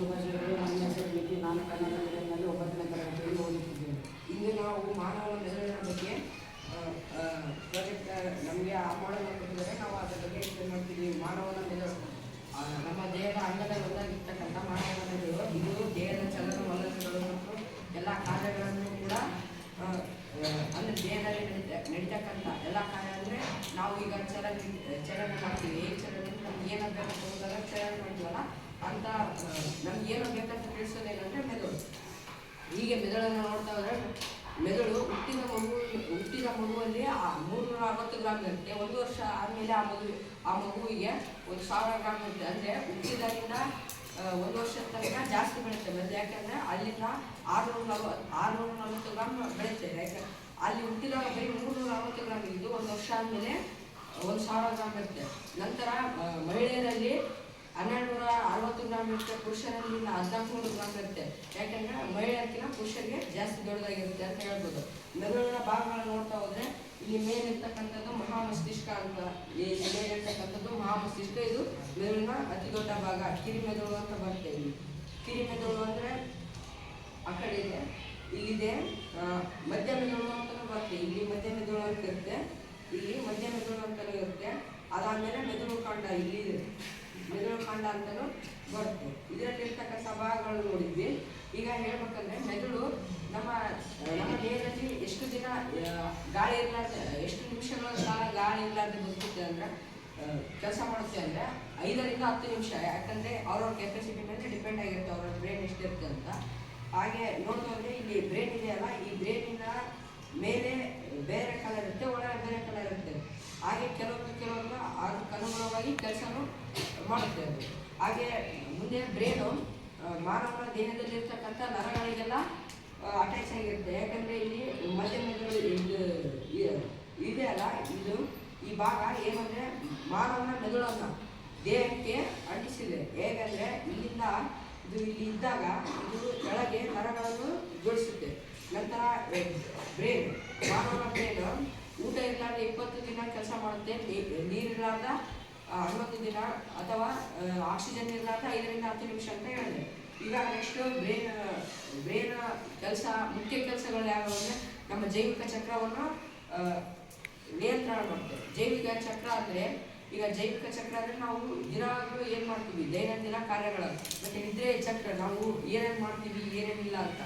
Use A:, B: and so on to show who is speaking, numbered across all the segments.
A: ಶುಭಾಶಯಗಳು. ನನ್ನ ಹೆಸರು ವಿಕಿ. ನಾನು ಕನ್ನಡ ಮೀಡಿಯಂನಲ್ಲಿ 9ನೇ ತರಗತಿಯಲ್ಲಿ ಓದುತ್ತಿದ್ದೇನೆ. ಇಂದು ನಾವು ಮಾನವ ಮೆದುಳಿನ ಬಗ್ಗೆ ಪ್ರಾಜೆಕ್ಟ್ ನಮಗೆ ಆ ಮಾಡಲು ಕೊಟ್ಟಿದ್ದಾರೆ. ನಾವು ಅದರ ಬಗ್ಗೆ ಎಕ್ಸ್ಪ್ಲೇನ್ ಮಾಡ್ತಿದ್ದೀವಿ. ಮಾನವನ ಮೆದುಳು ನಮ್ಮ ದೇಹದ ಅಂಗದ ಒಂದಾಗಿರ್ತಕ್ಕಂಥ ಮಾನವನ ಮೆದುಳು. ಇದು ದೇಹದ ಚಲನವಲನಗಳು ಮತ್ತು ಎಲ್ಲ ಕಾರ್ಯಗಳನ್ನು ಕೂಡ ಅಂದರೆ ದೇಹದಲ್ಲಿ ನಡೀತಕ್ಕಂಥ ಎಲ್ಲ ಕಾರ್ಯ ಅಂದರೆ ನಾವು ಈಗ ಚಲನೆ ಮಾಡ್ತೀವಿ. ಹೇಗೆ ಚಲನೆ ನಮ್ಗೆ ಏನಾಗಬೇಕು ಹೋದಾಗ ಚಲನೆ ಮಾಡ್ತೀವಲ್ಲ ಅಂತ ನಮ್ಗೆ ಏನು ಬೇಕಂತ ತಿಳಿಸೋದೇನಂದರೆ ಮೆದುಳು. ಹೀಗೆ ಮೆದುಳನ್ನು ನೋಡ್ತಾ ಹೋದರೆ ಮೆದುಳು ಹುಟ್ಟಿದ ಮಗುವಲ್ಲಿ 360 ಗ್ರಾಮ್ ಇರುತ್ತೆ. 1 ವರ್ಷ ಆದಮೇಲೆ ಆ ಮಗುವಿಗೆ 1000 ಗ್ರಾಮ್ ಇರುತ್ತೆ. ಅಂದರೆ ಹುಟ್ಟಿದಾಗಿಂದ 1 ವರ್ಷದ ತನಕ ಜಾಸ್ತಿ ಬೆಳುತ್ತೆ ಮೆದುಳು. ಯಾಕೆಂದರೆ ಅಲ್ಲಿಂದ 640 ಗ್ರಾಮ್ ಬೆಳೆಯುತ್ತೆ. ಯಾಕೆ ಅಲ್ಲಿ ಹುಟ್ಟಿದಾಗ ಬರೀ 360 ಗ್ರಾಮ್ ಇದ್ದು 1 ವರ್ಷ ಆದಮೇಲೆ 1000 ಗ್ರಾಮ್ ಇರುತ್ತೆ. ನಂತರ ಮಹಿಳೆಯರಲ್ಲಿ 1260 ಗ್ರಾಮ್ ಇರುತ್ತೆ. ಪುರುಷರಲ್ಲಿ 1400 ಗ್ರಾಮ್ ಇರುತ್ತೆ. ಯಾಕೆಂದರೆ ಮಹಿಳೆಯರ್ಕಿಂತ ಪುರುಷರಿಗೆ ಜಾಸ್ತಿ ದೊಡ್ಡದಾಗಿರುತ್ತೆ ಅಂತ ಹೇಳ್ಬೋದು. ಮೆದುಳಿನ ಭಾಗಗಳನ್ನು ನೋಡ್ತಾ ಹೋದರೆ ಇಲ್ಲಿ ಮೇಲಿರ್ತಕ್ಕಂಥದ್ದು ಮಹಾಮಸ್ತಿಷ್ಕ ಅಂತ. ಈ ಮೇಲಿರ್ತಕ್ಕಂಥದ್ದು ಮಹಾಮಸ್ತಿಷ್ಕ. ಇದು ಮೆದುಳಿನ ಅತಿ ದೊಡ್ಡ ಭಾಗ. ಕಿರಿಮೆದುಳು ಅಂತ ಬರುತ್ತೆ. ಇಲ್ಲಿ ಕಿರಿಮೆದುಳು ಅಂದರೆ ಆ ಕಡೆ ಇದೆ, ಇಲ್ಲಿದೆ. ಮಧ್ಯ ಮೆದುಳು ಅಂತಲೂ ಬರುತ್ತೆ. ಇಲ್ಲಿ ಮಧ್ಯ ಮೆದುಳು ಅಂತ ಇರುತ್ತೆ, ಇಲ್ಲಿ ಮಧ್ಯ ಮೆದುಳು ಅಂತಲೂ ಇರುತ್ತೆ. ಅದಾದಮೇಲೆ ಮೆದುಳು ಕಾಂಡ, ಇಲ್ಲಿ ಮೆದುಳು ಕಾಂಡ ಅಂತಲೂ ಬರುತ್ತೆ. ಇದರಲ್ಲಿರ್ತಕ್ಕಂಥ ಭಾಗಗಳು ನೋಡಿದ್ವಿ. ಈಗ ಹೇಳ್ಬೇಕಂದ್ರೆ ಮೆದುಳು ನಮ್ಮ ದೇಹದಲ್ಲಿ ಎಷ್ಟು ದಿನ ಗಾಳಿ ಇರಲಾರ್ದೆ, ಎಷ್ಟು ನಿಮಿಷಗಳ ಕಾಲ ಗಾಳಿ ಇರಲಾರ್ದೆ ಬದುಕುತ್ತೆ ಅಂದರೆ ಕೆಲಸ ಮಾಡುತ್ತೆ ಅಂದರೆ 5 ರಿಂದ 10 ನಿಮಿಷ. ಯಾಕಂದರೆ ಅವ್ರವ್ರ ಕೆಪಾಸಿಟಿ ಮೇಲೆ ಡಿಪೆಂಡ್ ಆಗಿರುತ್ತೆ, ಅವ್ರವ್ರ ಬ್ರೈನ್ ಎಷ್ಟಿರುತ್ತೆ ಅಂತ. ಹಾಗೆ ನೋಡಿದ್ರೆ ಇಲ್ಲಿ ಬ್ರೈನ್ ಇದೆಯಲ್ಲ, ಈ ಬ್ರೈನಿನ ಮೇಲೆ ಬೇರೆ ಕಲರ್ ಇರುತ್ತೆ, ಒಳಗೆ ಬೇರೆ ಕಲರ್ ಇರುತ್ತೆ. ಹಾಗೆ ಕೆಲವೊಂದು ಅದಕ್ಕೆ ಅನುಗುಣವಾಗಿ ಕೆಲಸನೂ ಮಾಡುತ್ತೆ ಅದು. ಹಾಗೆ ಮುಂದೆ ಬ್ರೈನು ಮಾನವನ ದೇಹದಲ್ಲಿರ್ತಕ್ಕಂಥ ನರಗಳಿಗೆಲ್ಲ ಅಟ್ಯಾಚ್ ಆಗಿರುತ್ತೆ. ಯಾಕಂದರೆ ಇಲ್ಲಿ ಮಧ್ಯ ಮೆದುಳು ಇದೆ ಅಲ್ಲ, ಈ ಭಾಗ ಏನಂದರೆ ಮಾನವನ ಮೆದುಳನ್ನು ದೇಹಕ್ಕೆ ಅಂಟಿಸಿದೆ. ಹೇಗೆಂದರೆ ಇಲ್ಲಿಂದ ಇಲ್ಲಿ ಇದ್ದಾಗ ಇದು ಕೆಳಗೆ ನರಗಳನ್ನು ಜೋಡಿಸುತ್ತೆ. ನಂತರ ಬ್ರೈನ್, ಮಾನವನ ಬ್ರೈನ್ ಊಟ ಇರಲಾರ್ದ 20 ದಿನ ಕೆಲಸ ಮಾಡುತ್ತೆ. ನೀರಿರಲಾರ್ದ 11 ದಿನ, ಅಥವಾ ಆಕ್ಸಿಜನ್ ಇರಲಾರ್ದ 5 ರಿಂದ 10 ನಿಮಿಷ ಅಂತ ಹೇಳಿದೆ. ಈಗ ನೆಕ್ಸ್ಟ್ ಬ್ರೈನ್ ಕೆಲಸ, ಮುಖ್ಯ ಕೆಲಸಗಳು ಯಾವುವು ಅಂದರೆ ನಮ್ಮ ಜೈವಿಕ ಚಕ್ರವನ್ನು ನಿಯಂತ್ರಣ ಮಾಡುತ್ತೆ. ಜೈವಿಕ ಚಕ್ರ ಅಂದರೆ ಈಗ ಜೈವಿಕ ಚಕ್ರ ಅಂದರೆ ನಾವು ದಿನಾಗಲೂ ಏನು ಮಾಡ್ತೀವಿ, ದೈನಂದಿನ ಕಾರ್ಯಗಳು. ಮತ್ತು ನಿದ್ರೆ ಚಕ್ರ, ನಾವು ಏನೇನು ಮಾಡ್ತೀವಿ ಏನೇನಿಲ್ಲ ಅಂತ.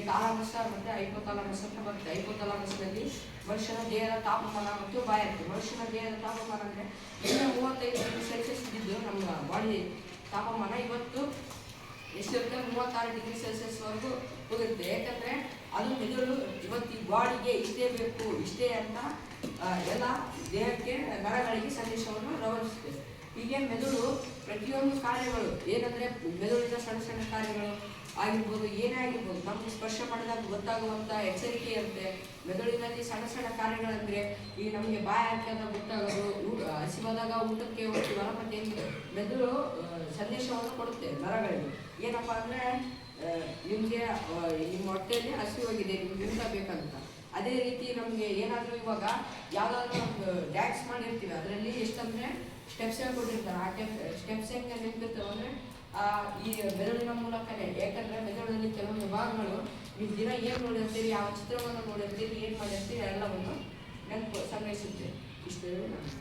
A: ಥಾಲಮಸ್ ಮತ್ತು ಹೈಪೋಥಾಲಮಸ್ ಅಂತ ಬರುತ್ತೆ. ಹೈಪೋಥಾಲಮಸ್ನಲ್ಲಿ ಮನುಷ್ಯನ ದೇಹದ ತಾಪಮಾನ ಮತ್ತು ಬಾಯಾರಿಕೆ. ಮನುಷ್ಯನ ದೇಹದ ತಾಪಮಾನ ಅಂದರೆ 35 ಡಿಗ್ರಿ ಸೆಲ್ಸಿಯಸ್ ಇದ್ದಿದ್ದು ನಮ್ಮ ಬಾಡಿ ತಾಪಮಾನ ಇವತ್ತು ಎಷ್ಟಿರುತ್ತೆ, 36 ಡಿಗ್ರಿ ಸೆಲ್ಸಿಯಸ್ವರೆಗೂ ಹೋಗಿರುತ್ತೆ. ಯಾಕಂದರೆ ಅದು ಮೆದುಳು ಇವತ್ತು ಈ ಬಾಡಿಗೆ ಇಷ್ಟೇ ಬೇಕು, ಇಷ್ಟೇ ಅಂತ ಎಲ್ಲ ದೇಹಕ್ಕೆ ನರಗಳಿಗೆ ಸಂದೇಶವನ್ನು ರವಾನಿಸುತ್ತೆ. ಹೀಗೆ ಮೆದುಳು ಪ್ರತಿಯೊಂದು ಕಾರ್ಯಗಳು ಏನಂದರೆ ಮೆದುಳಿನ ಸಣ್ಣ ಕಾರ್ಯಗಳು ಆಗಿರ್ಬೋದು, ಏನೇ ಆಗಿರ್ಬೋದು, ನಮಗೆ ಸ್ಪರ್ಶ ಮಾಡಿದಾಗ ಗೊತ್ತಾಗುವಂಥ ಎಚ್ಚರಿಕೆ ಇರುತ್ತೆ. ಮೆದುಳಿನಲ್ಲಿ ಸಣ್ಣ ಕಾರ್ಯಗಳಂದರೆ ಈಗ ನಮಗೆ ಬಾಯಿ ಹಾಕಿದಾಗ ಗೊತ್ತಾಗೋದು, ಹಸಿವಾದಾಗ ಊಟಕ್ಕೆ ಹೋಗ್ತೀವಲ್ಲ, ಮತ್ತು ಮೆದುಳು ಸಂದೇಶವನ್ನು ಕೊಡುತ್ತೆ ನರಗಳಿಗೆ. ಏನಪ್ಪ ಅಂದರೆ ನಿಮಗೆ ನಿಮ್ಮ ಹೊಟ್ಟೆಯಲ್ಲಿ ಹಸಿವಾಗಿದೆ, ನಿಮ್ಗೆ ಊಟ ಬೇಕಂತ. ಅದೇ ರೀತಿ ನಮಗೆ ಏನಾದರೂ ಇವಾಗ ಯಾವುದಾದ್ರೂ ಒಂದು ಡ್ಯಾನ್ಸ್ ಮಾಡಿರ್ತೀವಿ, ಅದರಲ್ಲಿ ಎಷ್ಟಂದರೆ ಸ್ಟೆಪ್ಸ್ ಹೇಳ್ಕೊಟ್ಟಿರ್ತಾರೆ. ಆ ಸ್ಟೆಪ್ಸ್ ಹೆಂಗೆ ನೆನಪಿರ್ತವೆ ಅಂದರೆ ಈ ಮೆದುಳಿನ ಮೂಲಕನೇ. ಯಾಕಂದರೆ ಮೆದುಳಿನಲ್ಲಿ ಕೆಲವೊಂದು ಭಾಗಗಳು ನೀವು ದಿನ ಏನು ನೋಡಿರ್ತೀರಿ, ಯಾವ ಚಿತ್ರವನ್ನು ನೋಡಿರ್ತೀರಿ, ಏನು ಮಾಡಿರ್ತೀರಿ ಎಲ್ಲವನ್ನು ನೆನಪು ಸಂಗ್ರಹಿಸುತ್ತೆ. ಇಷ್ಟು ನಾನು